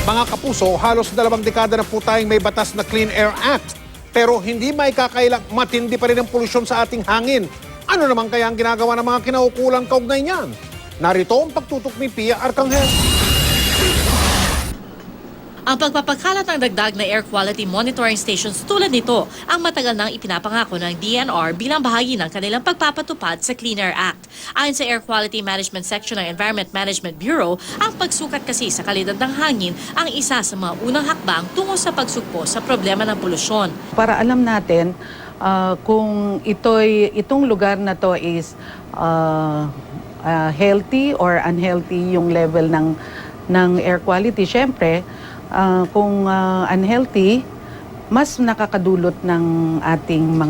Mga kapuso, halos 2 dekada na po tayong may batas na Clean Air Act. Pero hindi may kakailang matindi pa rin ang polusyon sa ating hangin. Ano naman kaya ang ginagawa ng mga kinaukulang kaugnay niyan? Narito ang pagtutok ni Pia Arcangel. Ang pagpapakalat ng dagdag na air quality monitoring stations tulad nito ang matagal nang ipinapangako ng DNR bilang bahagi ng kanilang pagpapatupad sa Clean Air Act. Ayon sa Air Quality Management Section ng Environment Management Bureau, ang pagsukat kasi sa kalidad ng hangin ang isa sa mga unang hakbang tungo sa pagsugpo sa problema ng polusyon. Para alam natin kung itong lugar na to is healthy or unhealthy yung level ng air quality, syempre, kung unhealthy, mas nakakadulot ng ating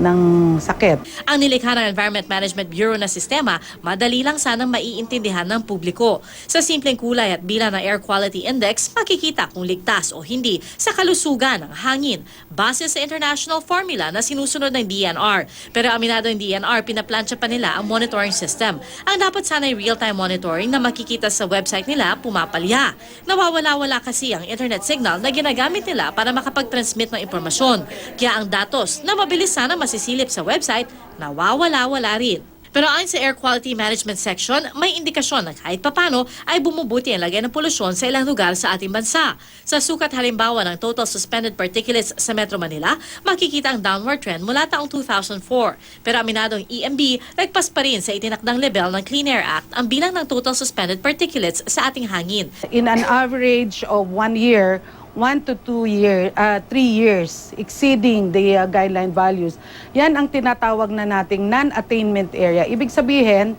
ng sakit. Ang nilikha ng Environment Management Bureau na sistema, madali lang sanang maiintindihan ng publiko. Sa simpleng kulay at bilang ng Air Quality Index, makikita kung ligtas o hindi sa kalusugan ng hangin base sa international formula na sinusunod ng DNR. Pero aminado ng DNR, pinaplansya pa nila ang monitoring system. Ang dapat sana'y real-time monitoring na makikita sa website nila pumapalya. Nawawala-wala kasi ang internet signal na ginagamit nila para makapag-transmit ng impormasyon. Kaya ang datos na mabilis sana masisilip sa website, nawawala-wala rin. Pero ayon sa Air Quality Management Section, may indikasyon na kahit papano ay bumubuti ang lagay ng polusyon sa ilang lugar sa ating bansa. Sa sukat halimbawa ng total suspended particulates sa Metro Manila, makikita ang downward trend mula taong 2004. Pero aminadong EMB, nagpas pa rin sa itinakdang level ng Clean Air Act ang bilang ng total suspended particulates sa ating hangin. In an average of 1 year, 1 to 3 years exceeding the guideline values. Yan ang tinatawag na nating non-attainment area. Ibig sabihin,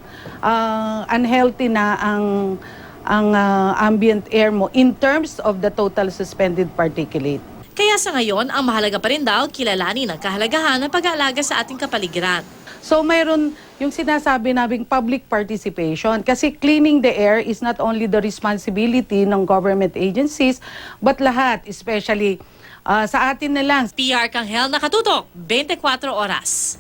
unhealthy na ang ambient air mo in terms of the total suspended particulate. Kaya sa ngayon, ang mahalaga pa rin daw kilalanin ang kahalagahan ng pag-aalaga sa ating kapaligiran. So mayroon yung sinasabi nabing public participation kasi cleaning the air is not only the responsibility ng government agencies but lahat, especially sa atin na lang. Pia Arcangel, nakatutok, 24 oras.